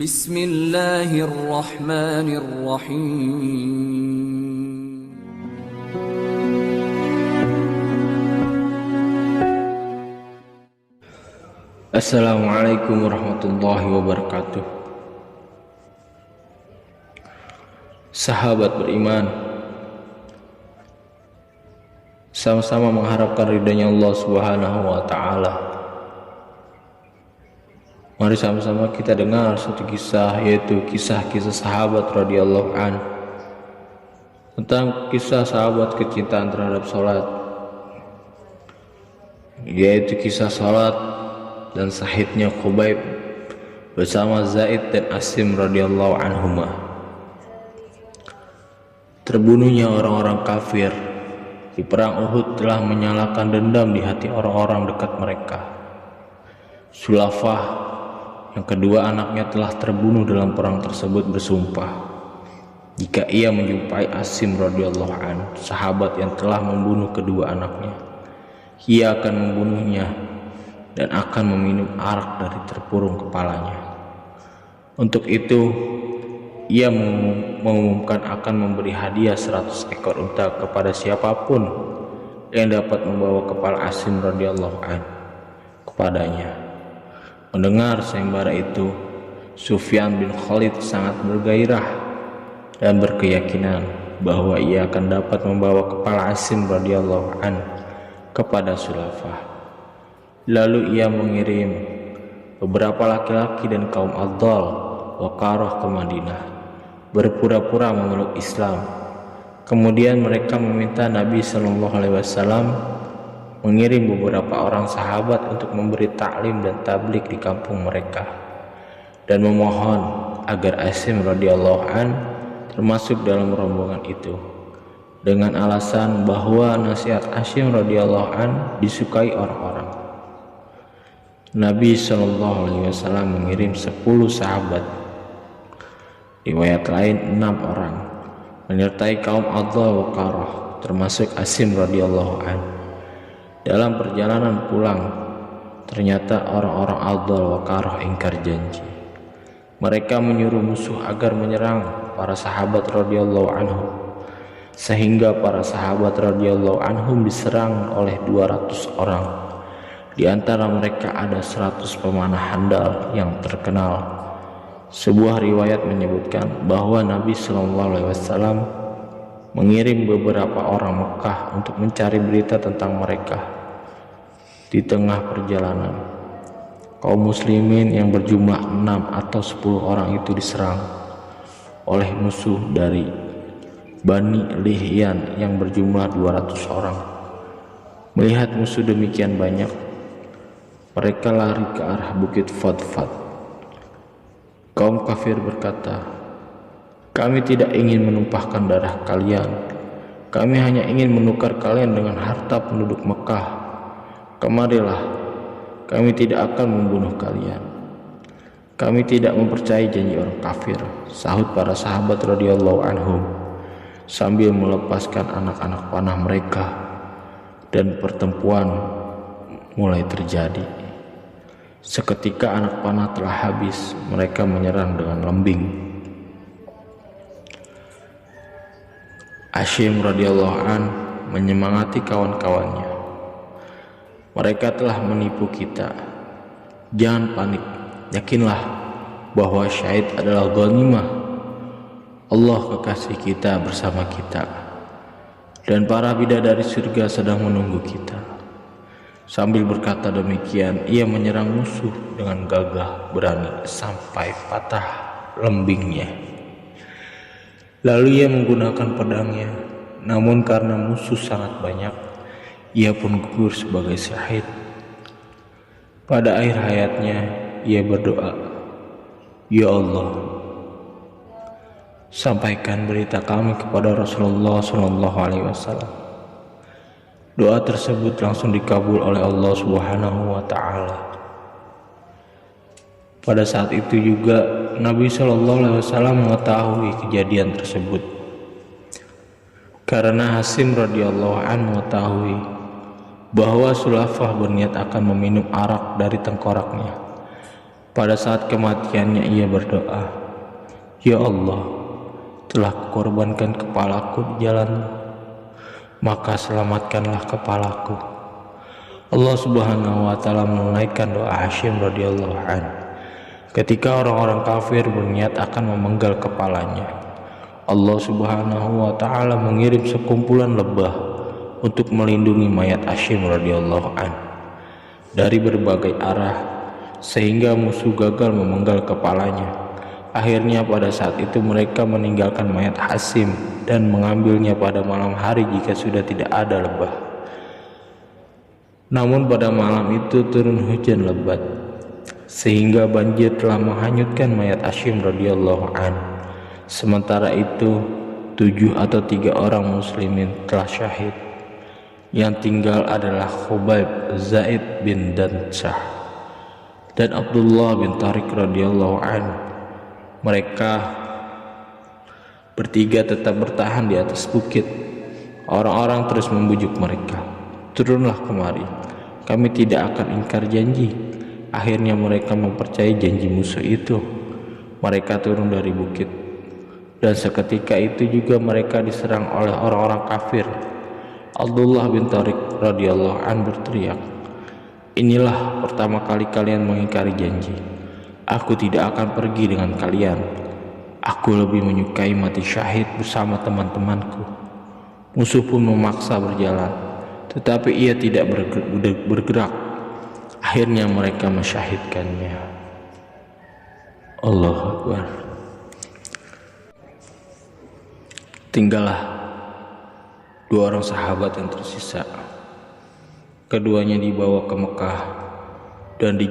Bismillahirrahmanirrahim. Assalamualaikum warahmatullahi wabarakatuh. Sahabat beriman, sama-sama mengharapkan ridhanya Allah Subhanahu wa ta'ala. Mari sama-sama kita dengar satu kisah, yaitu kisah-kisah sahabat radhiyallahu an, tentang kisah sahabat kecintaan terhadap salat, yaitu kisah salat dan sahidnya Khubayb bersama Zaid dan Asim radhiyallahu anhuma. Terbunuhnya orang-orang kafir di perang Uhud telah menyalakan dendam di hati orang-orang dekat mereka. Sulafah, yang kedua anaknya, telah terbunuh dalam perang tersebut, bersumpah jika ia menjumpai Asim radhiyallahu an, sahabat yang telah membunuh kedua anaknya, ia akan membunuhnya dan akan meminum arak dari terpurung kepalanya. Untuk itu ia mengumumkan akan memberi hadiah 100 ekor unta kepada siapapun yang dapat membawa kepala Asim radhiyallahu an kepadanya. Mendengar sayembara itu, Sufyan bin Khalid sangat bergairah dan berkeyakinan bahwa ia akan dapat membawa kepala Asim radhiyallahu an kepada Sulafah. Lalu ia mengirim beberapa laki-laki dan kaum Adal Waqarah ke Madinah, berpura-pura memeluk Islam. Kemudian mereka meminta Nabi SAW mengirim beberapa orang sahabat untuk memberi taklim dan tablik di kampung mereka, dan memohon agar Asim radhiyallahu an termasuk dalam rombongan itu, dengan alasan bahwa nasihat Asim radhiyallahu an disukai orang-orang. Nabi SAW mengirim 10 sahabat, riwayat lain 6 orang, menyertai kaum Adal Waqarah, termasuk Asim radhiyallahu an. Dalam perjalanan pulang, ternyata orang-orang Adal Waqarah ingkar janji. Mereka menyuruh musuh agar menyerang para sahabat radhiyallahu anhum, sehingga para sahabat radhiyallahu anhum diserang oleh 200 orang. Di antara mereka ada 100 pemanah handal yang terkenal. Sebuah riwayat menyebutkan bahwa Nabi SAW mengirim beberapa orang Mekah untuk mencari berita tentang mereka. Di tengah perjalanan, kaum muslimin yang berjumlah 6 atau 10 orang itu diserang oleh musuh dari Bani Lihyan yang berjumlah 200 orang. Melihat musuh demikian banyak, mereka lari ke arah bukit Fadfad. Kaum kafir berkata, "Kami tidak ingin menumpahkan darah kalian. Kami hanya ingin menukar kalian dengan harta penduduk Mekah. Kemarilah, kami tidak akan membunuh kalian. Kami tidak mempercayai janji orang kafir," sahut para sahabat radhiyallahu anhum sambil melepaskan anak-anak panah mereka. Dan pertempuran mulai terjadi. Seketika anak panah telah habis, mereka menyerang dengan lembing. Asim radhiyallahu an menyemangati kawan-kawannya, "Mereka telah menipu kita. Jangan panik, yakinlah bahwa syahid adalah ghanimah. Allah kekasih kita bersama kita, dan para bidadari surga sedang menunggu kita." Sambil berkata demikian, ia menyerang musuh dengan gagah berani sampai patah lembingnya. Lalu ia menggunakan pedangnya, namun karena musuh sangat banyak, ia pun gugur sebagai syahid. Pada akhir hayatnya, ia berdoa, "Ya Allah, sampaikan berita kami kepada Rasulullah SAW." Doa tersebut langsung dikabul oleh Allah Subhanahu wa ta'ala. Pada saat itu juga Nabi SAW mengetahui kejadian tersebut, karena Asim radhiyallahu anhu mengetahui bahwa Sulafah berniat akan meminum arak dari tengkoraknya. Pada saat kematiannya ia berdoa, "Ya Allah, telah kukorbankan kepalaku di jalan-Mu, maka selamatkanlah kepalaku." Allah Subhanahu wa taala menunaikan doa Hashim radhiyallahu anhu ketika orang-orang kafir berniat akan memenggal kepalanya. Allah Subhanahu wa taala mengirim sekumpulan lebah untuk melindungi mayat Hashim radhiyallahu anhu dari berbagai arah sehingga musuh gagal memenggal kepalanya. Akhirnya pada saat itu mereka meninggalkan mayat Hashim dan mengambilnya pada malam hari jika sudah tidak ada lebah. Namun pada malam itu turun hujan lebat sehingga banjir telah menghanyutkan mayat Hashim radhiyallahu anhu. Sementara itu 7 atau 3 orang muslimin telah syahid. Yang tinggal adalah Khubayb, Zaid bin Dansah, dan Abdullah bin Tariq radhiyallahu anhu. Mereka bertiga tetap bertahan di atas bukit. Orang-orang terus membujuk mereka, "Turunlah kemari, kami tidak akan ingkar janji." Akhirnya mereka mempercayai janji musuh itu. Mereka turun dari bukit, dan seketika itu juga mereka diserang oleh orang-orang kafir. Abdullah bin Tariq radhiyallahu anhu berteriak, "Inilah pertama kali kalian mengingkari janji. Aku tidak akan pergi dengan kalian. Aku lebih menyukai mati syahid bersama teman-temanku." Musuh pun memaksa berjalan, tetapi ia tidak bergerak. Akhirnya mereka mensyahidkannya. Allahu Akbar. Tinggallah 2 orang sahabat yang tersisa. Keduanya dibawa ke Mekah dan